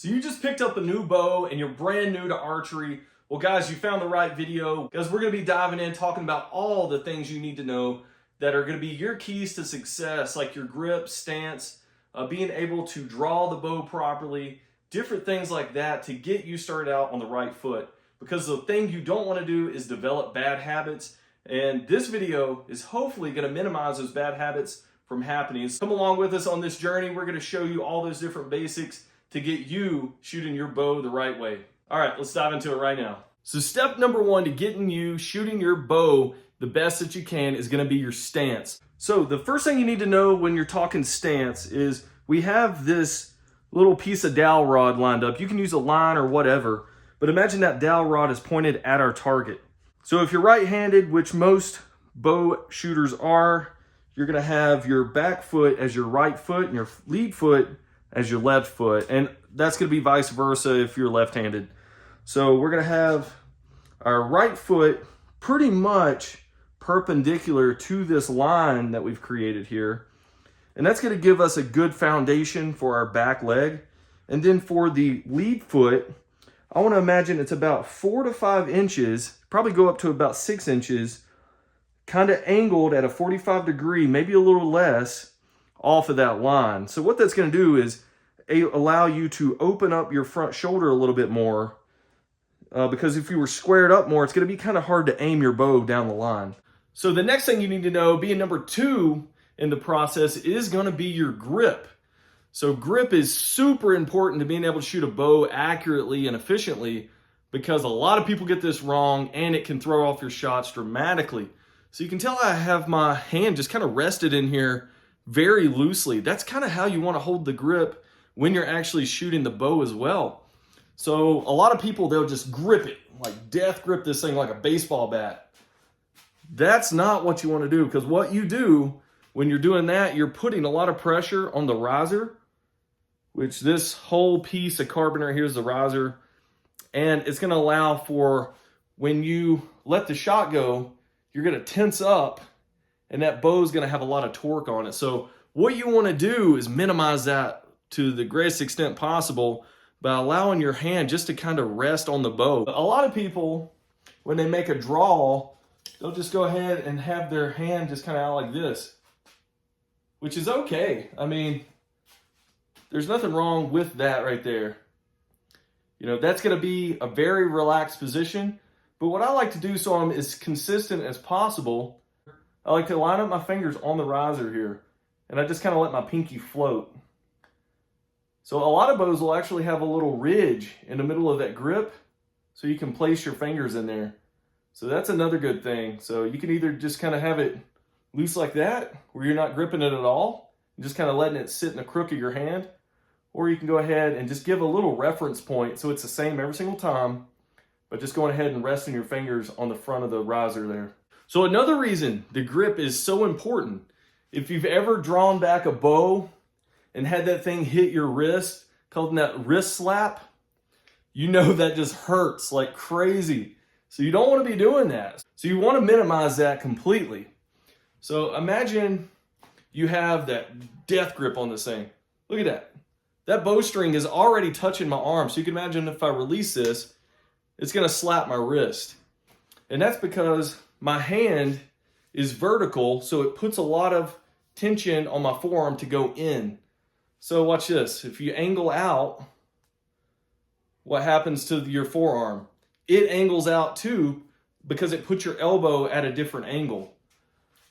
So you just picked up a new bow and you're brand new to archery. Well guys, you found the right video because we're going to be diving in talking about all the things you need to know that are going to be your keys to success, like your grip, stance, being able to draw the bow properly, different things like that to get you started out on the right foot. Because the thing you don't want to do is develop bad habits. And this video is hopefully going to minimize those bad habits from happening. So come along with us on this journey. We're going to show you all those different basics to get you shooting your bow the right way. All right, let's dive into it right now. So step number one to getting you shooting your bow the best that you can is going to be your stance. So the first thing you need to know when you're talking stance is we have this little piece of dowel rod lined up. You can use a line or whatever, but imagine that dowel rod is pointed at our target. So if you're right-handed, which most bow shooters are, you're going to have your back foot as your right foot and your lead foot as your left foot. And that's going to be vice versa if you're left-handed. So we're going to have our right foot pretty much perpendicular to this line that we've created here. And that's going to give us a good foundation for our back leg. And then for the lead foot, I want to imagine it's about 4 to 5 inches, probably go up to about 6 inches, kind of angled at a 45 degree, maybe a little less, off of that line. So what that's going to do is allow you to open up your front shoulder a little bit more, because if you were squared up more, it's going to be kind of hard to aim your bow down the line. So the next thing you need to know, being number 2 in the process, is going to be your grip. So grip is super important to being able to shoot a bow accurately and efficiently, because a lot of people get this wrong and it can throw off your shots dramatically. So you can tell I have my hand just kind of rested in here very loosely. That's kind of how you want to hold the grip when you're actually shooting the bow as well. So a lot of people, they'll just grip it, like death grip this thing like a baseball bat. That's not what you want to do, because what you do when you're doing that, you're putting a lot of pressure on the riser, which this whole piece of carbon right here is the riser. And it's going to allow for when you let the shot go, you're going to tense up and that bow is going to have a lot of torque on it. So what you want to do is minimize that to the greatest extent possible by allowing your hand just to kind of rest on the bow. A lot of people, when they make a draw, they'll just go ahead and have their hand just kind of out like this, which is okay. I mean, there's nothing wrong with that right there. You know, that's going to be a very relaxed position. But what I like to do so I'm as consistent as possible, I like to line up my fingers on the riser here. And I just kind of let my pinky float. So a lot of bows will actually have a little ridge in the middle of that grip, so you can place your fingers in there. So that's another good thing. So you can either just kind of have it loose like that, where you're not gripping it at all, and just kind of letting it sit in the crook of your hand. Or you can go ahead and just give a little reference point so it's the same every single time, but just going ahead and resting your fingers on the front of the riser there. So another reason the grip is so important, if you've ever drawn back a bow and had that thing hit your wrist, called that wrist slap, you know that just hurts like crazy. So you don't want to be doing that. So you want to minimize that completely. So imagine you have that death grip on this thing. Look at that. That bowstring is already touching my arm. So you can imagine if I release this, it's going to slap my wrist. And that's because my hand is vertical, so it puts a lot of tension on my forearm to go in. So watch this. If you angle out, what happens to your forearm? It angles out too, because it puts your elbow at a different angle.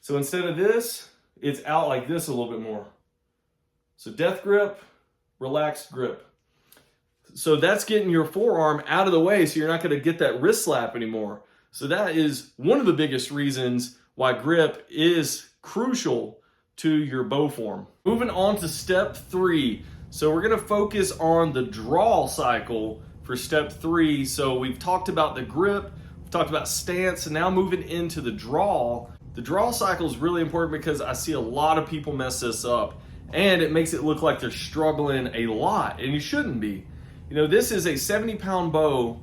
So instead of this, it's out like this a little bit more. So death grip, relaxed grip. So that's getting your forearm out of the way, so you're not going to get that wrist slap anymore. So that is one of the biggest reasons why grip is crucial to your bow form. Moving on to step 3. So we're going to focus on the draw cycle for step 3. So we've talked about the grip, we've talked about stance, and now moving into the draw. The draw cycle is really important because I see a lot of people mess this up, and it makes it look like they're struggling a lot, and you shouldn't be. You know, this is a 70-pound bow,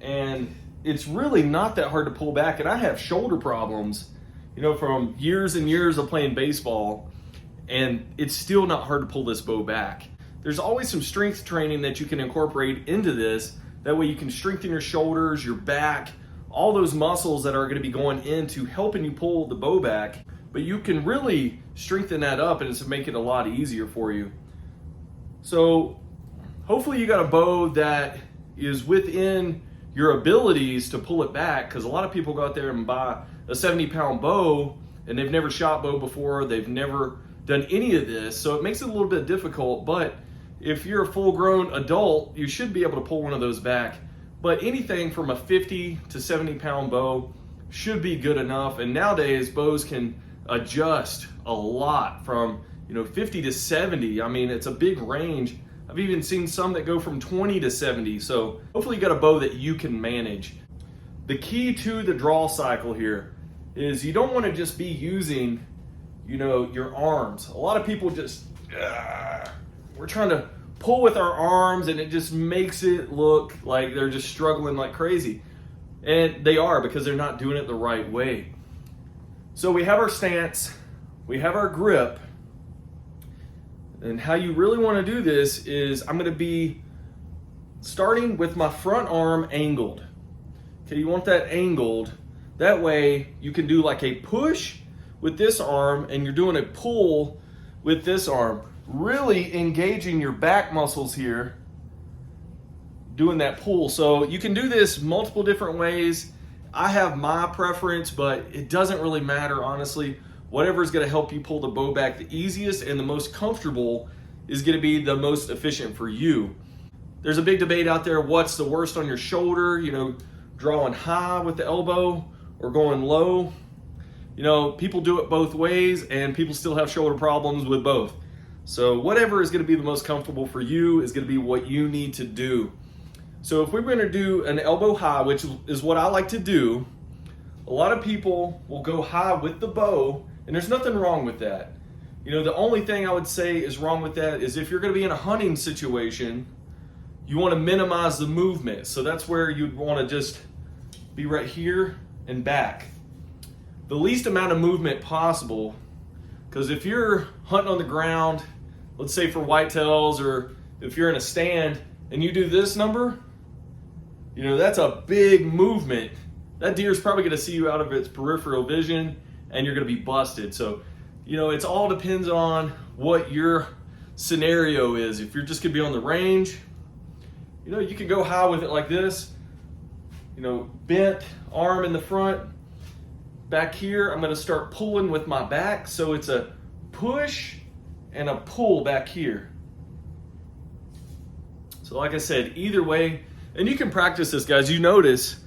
and it's really not that hard to pull back, and I have shoulder problems, you know, from years and years of playing baseball, and it's still not hard to pull this bow back. there's always some strength training that you can incorporate into this. That way you can strengthen your shoulders, your back, all those muscles that are going to be going into helping you pull the bow back. But you can really strengthen that up and it's make it a lot easier for you. So hopefully you got a bow that is within your abilities to pull it back, because a lot of people go out there and buy a 70-pound bow and they've never shot bow before, they've never done any of this, so it makes it a little bit difficult. But if you're a full-grown adult, you should be able to pull one of those back. But anything from a 50 to 70-pound bow should be good enough. And nowadays bows can adjust a lot from 50 to 70. I mean, it's a big range. I've even seen some that go from 20 to 70. So hopefully you got a bow that you can manage. The key to the draw cycle here is you don't want to just be using your arms. A lot of people just we're trying to pull with our arms and it just makes it look like they're just struggling like crazy. And they are, because they're not doing it the right way. So we have our stance, we have our grip, and how you really want to do this is I'm going to be starting with my front arm angled. Okay, you want that angled. That way you can do like a push with this arm and you're doing a pull with this arm. Really engaging your back muscles here, doing that pull. So you can do this multiple different ways. I have my preference, but it doesn't really matter, honestly. Whatever is going to help you pull the bow back the easiest and the most comfortable is going to be the most efficient for you. There's a big debate out there, what's the worst on your shoulder, drawing high with the elbow or going low. People do it both ways and people still have shoulder problems with both. So whatever is going to be the most comfortable for you is going to be what you need to do. So if we're going to do an elbow high, which is what I like to do, a lot of people will go high with the bow, and there's nothing wrong with that. The only thing I would say is wrong with that is if you're going to be in a hunting situation, you want to minimize the movement. So that's where you'd want to just be right here and back. The least amount of movement possible, because if you're hunting on the ground, let's say for whitetails, or if you're in a stand and you do this number, that's a big movement. That deer is probably going to see you out of its peripheral vision and you're going to be busted. So, it's all depends on what your scenario is. If you're just going to be on the range, you can go high with it like this, bent arm in the front. Back here, I'm going to start pulling with my back. So it's a push and a pull back here. So like I said, either way, and you can practice this, guys. You notice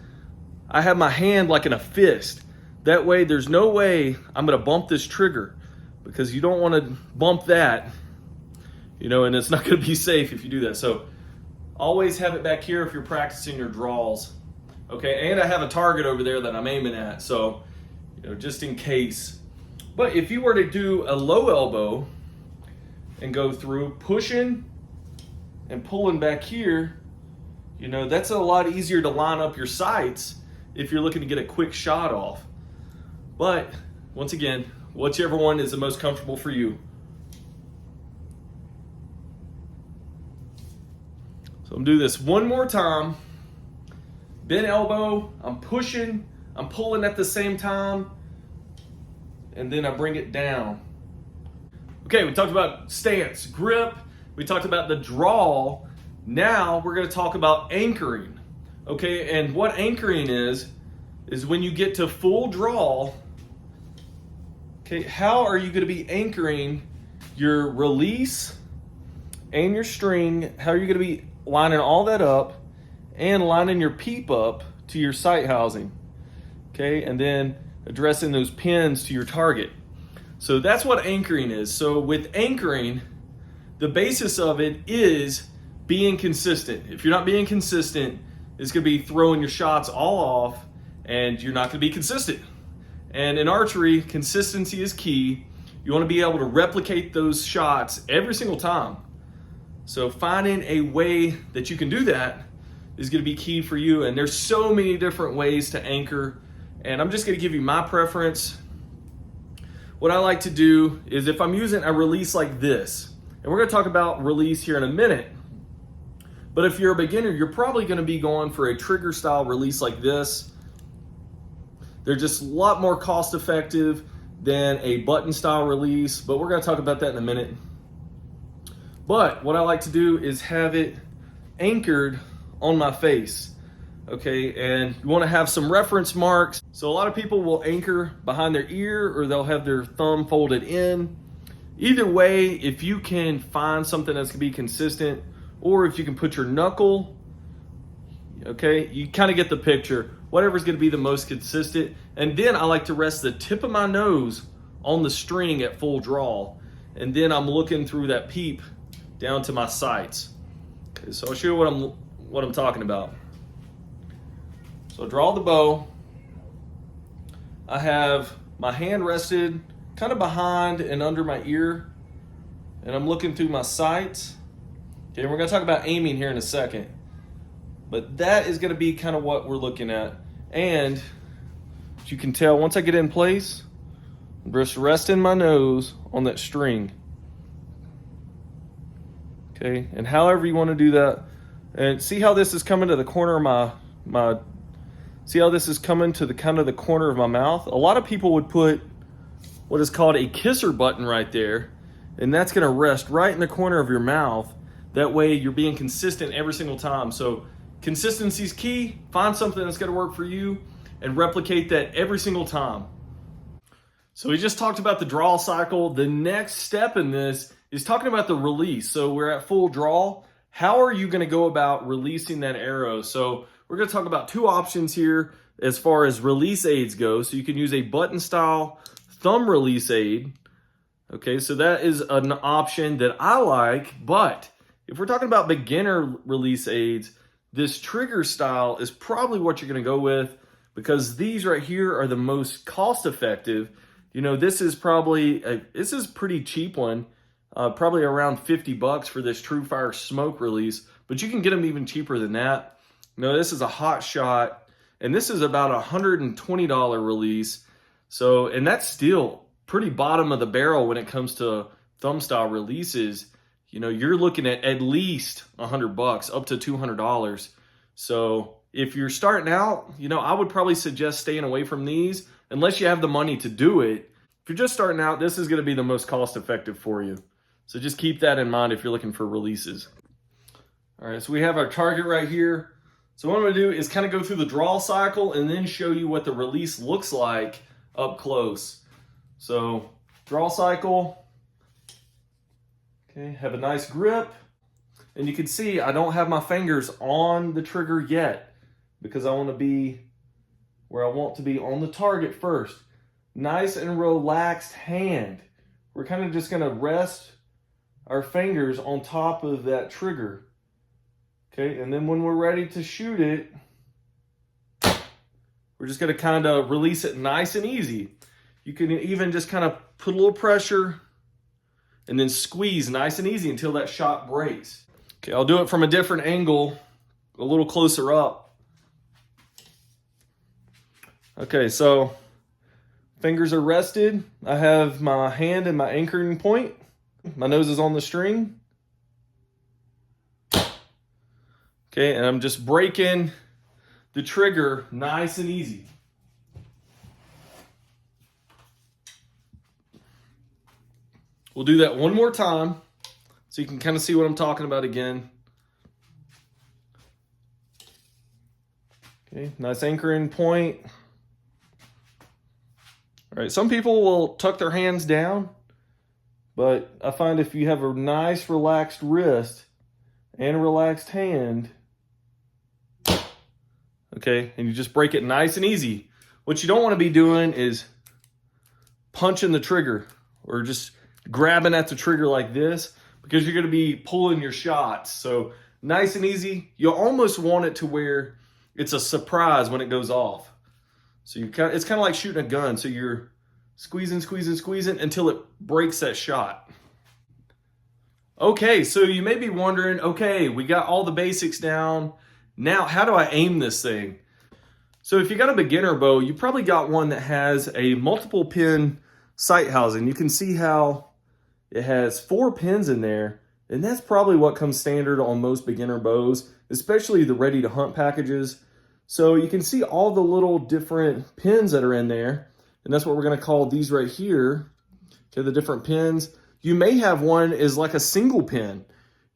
I have my hand like in a fist. That way there's no way I'm going to bump this trigger, because you don't want to bump that, and it's not going to be safe if you do that. So always have it back here if you're practicing your draws. Okay, and I have a target over there that I'm aiming at, so just in case. But if you were to do a low elbow and go through pushing and pulling back here, that's a lot easier to line up your sights if you're looking to get a quick shot off. But once again, whichever one is the most comfortable for you. So I'm gonna do this one more time. Bent elbow, I'm pushing, I'm pulling at the same time, and then I bring it down. Okay, we talked about stance, grip, we talked about the draw. Now we're going to talk about anchoring. Okay, and what anchoring is when you get to full draw, okay, how are you going to be anchoring your release and your string? How are you going to be lining all that up and lining your peep up to your sight housing? Okay, and then addressing those pins to your target. So that's what anchoring is. So with anchoring, the basis of it is being consistent. If you're not being consistent, it's going to be throwing your shots all off and you're not going to be consistent. And in archery, consistency is key. You want to be able to replicate those shots every single time. So finding a way that you can do that is going to be key for you. And there's so many different ways to anchor. And I'm just going to give you my preference. What I like to do is if I'm using a release like this, And we're going to talk about release here in a minute. But if you're a beginner, you're probably going to be going for a trigger style release like this. They're just a lot more cost effective than a button style release, but we're going to talk about that in a minute. But what I like to do is have it anchored on my face. Okay, and you want to have some reference marks. So a lot of people will anchor behind their ear, or they'll have their thumb folded in. Either way, if you can find something that's going to be consistent, or if you can put your knuckle, okay, you kind of get the picture. Whatever's going to be the most consistent. And then I like to rest the tip of my nose on the string at full draw. And then I'm looking through that peep down to my sights. Okay, so I'll show you what I'm talking about. So draw the bow. I have my hand rested kind of behind and under my ear, and I'm looking through my sights. Okay, we're going to talk about aiming here in a second, but that is going to be kind of what we're looking at. And as you can tell, once I get in place, I'm just resting my nose on that string. Okay, and however you want to do that, and see how this is coming to the corner of my see how this is coming to the kind of the corner of my mouth? A lot of people would put what is called a kisser button right there, and that's going to rest right in the corner of your mouth. That way you're being consistent every single time. So consistency is key. Find something that's going to work for you and replicate that every single time. So we just talked about the draw cycle. The next step in this is talking about the release. So we're at full draw. How are you going to go about releasing that arrow? So we're going to talk about two options here as far as release aids go. So you can use a button style thumb release aid. Okay, so that is an option that I like. But if we're talking about beginner release aids, this trigger style is probably what you're going to go with, because these right here are the most cost effective. You know, this is probably this is a pretty cheap one. Probably around $50 for this True Fire smoke release, but you can get them even cheaper than that. No, this is a hot shot, and this is about a $120 release. So, and that's still pretty bottom of the barrel when it comes to thumb style releases. You know, you're looking at least $100, up to $200. So if you're starting out, you know, I would probably suggest staying away from these unless you have the money to do it. If you're just starting out, this is going to be the most cost effective for you. So just keep that in mind if you're looking for releases. All right, so we have our target right here. So what I'm going to do is kind of go through the draw cycle and then show you what the release looks like up close. So draw cycle. Okay, have a nice grip. And you can see I don't have my fingers on the trigger yet because I want to be where I want to be on the target first. Nice and relaxed hand. We're kind of just going to rest our fingers on top of that trigger. Okay, and then when we're ready to shoot it, we're just going to kind of release it nice and easy. You can even just kind of put a little pressure and then squeeze nice and easy until that shot breaks. Okay, I'll do it from a different angle, a little closer up. Okay, so fingers are rested. I have my hand and my anchoring point. My nose is on the string. Okay, and I'm just breaking the trigger nice and easy. We'll do that one more time so you can kind of see what I'm talking about again. Okay, nice anchoring point. All right, some people will tuck their hands down, but I find if you have a nice relaxed wrist and a relaxed hand, okay, and you just break it nice and easy. What you don't want to be doing is punching the trigger or just grabbing at the trigger like this, because you're going to be pulling your shots. So nice and easy. You almost want it to where it's a surprise when it goes off. So it's kind of like shooting a gun. So you're squeezing, squeezing, squeezing until it breaks that shot. Okay, so you may be wondering, okay, we got all the basics down. Now, how do I aim this thing? So if you got a beginner bow, you probably got one that has a multiple pin sight housing. You can see how it has 4 pins in there, and that's probably what comes standard on most beginner bows, especially the ready to hunt packages. So you can see all the little different pins that are in there, and that's what we're going to call these right here. Okay, the different pins. You may have one is like a single pin.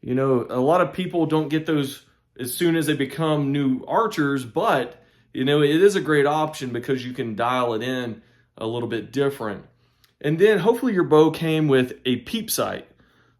You know, a lot of people don't get those as soon as they become new archers, but you know, it is a great option because you can dial it in a little bit different. And then hopefully your bow came with a peep sight.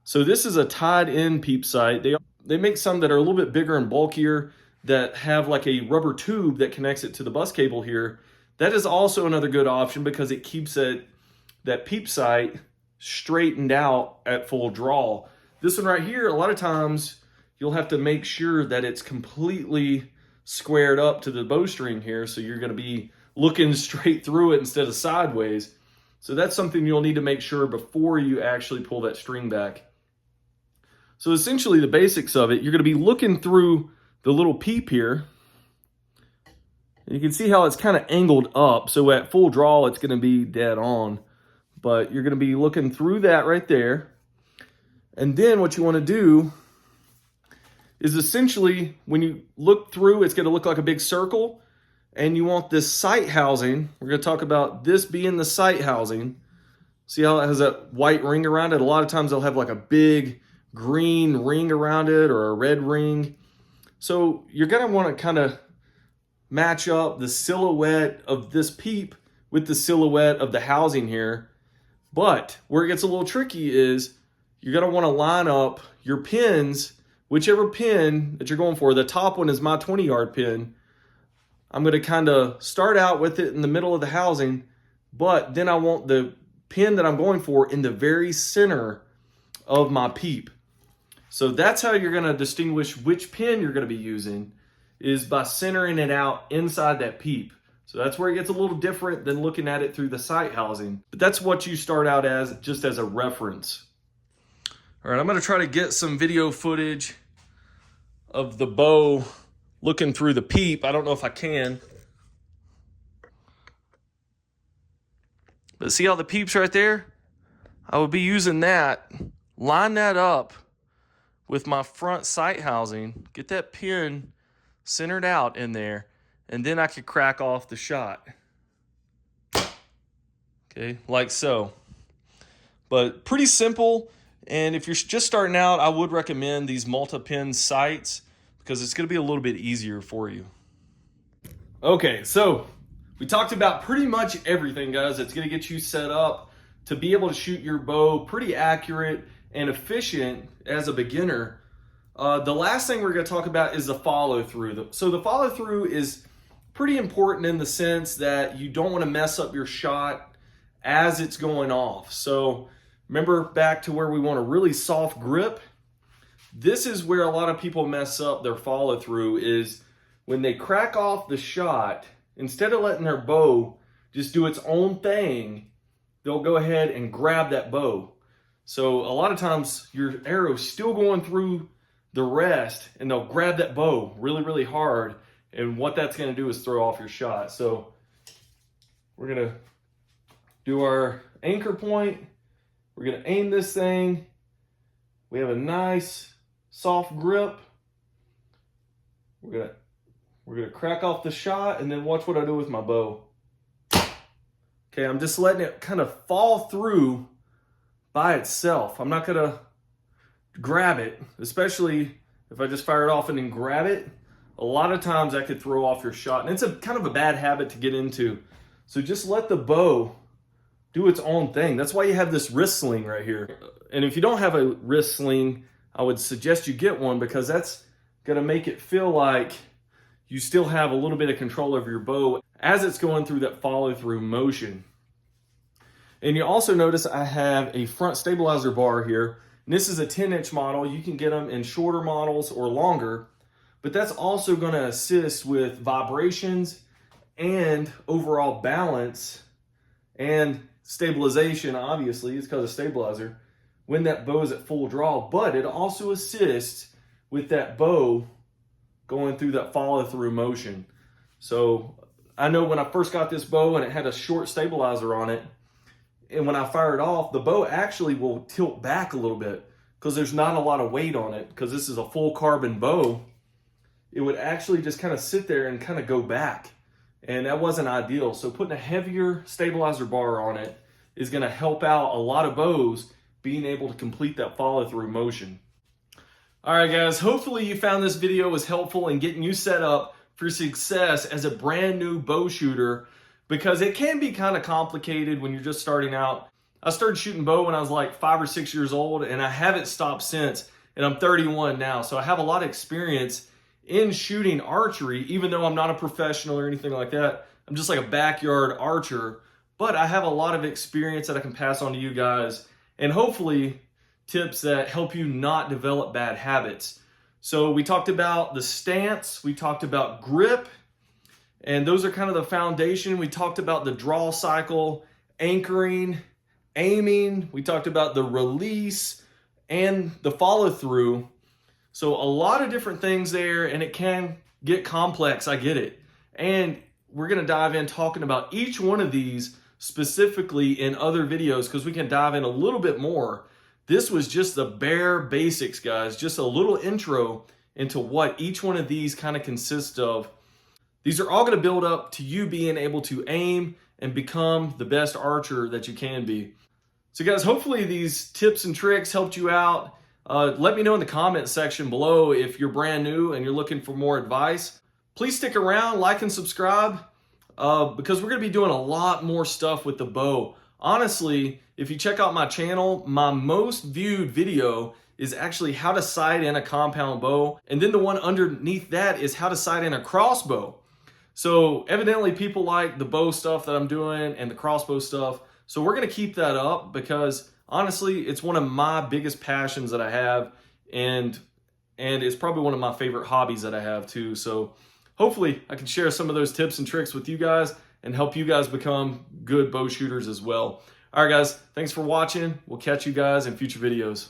So this is a tied in peep sight. They make some that are a little bit bigger and bulkier that have like a rubber tube that connects it to the bus cable here. That is also another good option because it keeps that peep sight straightened out at full draw. This one right here, a lot of times you'll have to make sure that it's completely squared up to the bowstring here, so you're going to be looking straight through it instead of sideways. So that's something you'll need to make sure before you actually pull that string back. So essentially the basics of it, you're going to be looking through the little peep here. And you can see how it's kind of angled up, so at full draw it's going to be dead on. But you're going to be looking through that right there. And then what you want to do is essentially when you look through, it's going to look like a big circle. And you want this sight housing. We're going to talk about this being the sight housing. See how it has that white ring around it? A lot of times they'll have like a big green ring around it or a red ring. So you're going to want to kind of match up the silhouette of this peep with the silhouette of the housing here. But where it gets a little tricky is you're going to want to line up your pins, whichever pin that you're going for. The top one is my 20-yard pin. I'm going to kind of start out with it in the middle of the housing, but then I want the pin that I'm going for in the very center of my peep. So that's how you're going to distinguish which pin you're going to be using, is by centering it out inside that peep. So that's where it gets a little different than looking at it through the sight housing. But that's what you start out as, just as a reference. All right, I'm going to try to get some video footage of the bow looking through the peep. I don't know if I can. But see how the peep's right there? I would be using that, line that up with my front sight housing, get that pin centered out in there, and then I could crack off the shot. Okay, like so. But pretty simple, and if you're just starting out, I would recommend these multi-pin sights because it's going to be a little bit easier for you. Okay, so we talked about pretty much everything, guys. That's going to get you set up to be able to shoot your bow pretty accurate and efficient as a beginner. The last thing we're going to talk about is the follow-through. So the follow-through is pretty important in the sense that you don't want to mess up your shot as it's going off. So remember back to where we want a really soft grip. This is where a lot of people mess up their follow-through, is when they crack off the shot, instead of letting their bow just do its own thing, they'll go ahead and grab that bow. So a lot of times your arrow's still going through the rest and they'll grab that bow really, really hard. And what that's going to do is throw off your shot. So we're going to do our anchor point. We're going to aim this thing. We have a nice soft grip. We're gonna crack off the shot, and then watch what I do with my bow. Okay, I'm just letting it kind of fall through by itself. I'm not gonna grab it, especially if I just fire it off and then grab it. A lot of times that could throw off your shot, and it's a kind of a bad habit to get into. So just let the bow do its own thing. That's why you have this wrist sling right here. And if you don't have a wrist sling, I would suggest you get one, because that's gonna make it feel like you still have a little bit of control over your bow as it's going through that follow-through motion. And you also notice I have a front stabilizer bar here. And this is a 10-inch model. You can get them in shorter models or longer, but that's also going to assist with vibrations and overall balance and stabilization. Obviously, it's because of stabilizer when that bow is at full draw, but it also assists with that bow going through that follow-through motion. So I know when I first got this bow and it had a short stabilizer on it, and when I fire it off, the bow actually will tilt back a little bit because there's not a lot of weight on it, because this is a full carbon bow. It would actually just kind of sit there and kind of go back, and that wasn't ideal. So putting a heavier stabilizer bar on it is going to help out a lot of bows being able to complete that follow through motion. All right, guys, hopefully you found this video was helpful in getting you set up for success as a brand new bow shooter, because it can be kind of complicated when you're just starting out. I started shooting bow when I was like 5 or 6 years old, and I haven't stopped since, and I'm 31 now. So I have a lot of experience in shooting archery, even though I'm not a professional or anything like that. I'm just like a backyard archer, but I have a lot of experience that I can pass on to you guys, and hopefully tips that help you not develop bad habits. So we talked about the stance, we talked about grip, and those are kind of the foundation. We talked about the draw cycle, anchoring, aiming. We talked about the release and the follow through. So a lot of different things there, and it can get complex, I get it. And we're gonna dive in talking about each one of these specifically in other videos, because we can dive in a little bit more. This was just the bare basics, guys, just a little intro into what each one of these kind of consists of. These are all gonna build up to you being able to aim and become the best archer that you can be. So guys, hopefully these tips and tricks helped you out. Let me know in the comment section below if you're brand new and you're looking for more advice. Please stick around, like and subscribe, because we're gonna be doing a lot more stuff with the bow. Honestly, if you check out my channel, my most viewed video is actually how to sight in a compound bow. And then the one underneath that is how to sight in a crossbow. So evidently people like the bow stuff that I'm doing and the crossbow stuff. So we're gonna keep that up, because honestly, it's one of my biggest passions that I have, and it's probably one of my favorite hobbies that I have too. So hopefully I can share some of those tips and tricks with you guys and help you guys become good bow shooters as well. All right, guys, thanks for watching. We'll catch you guys in future videos.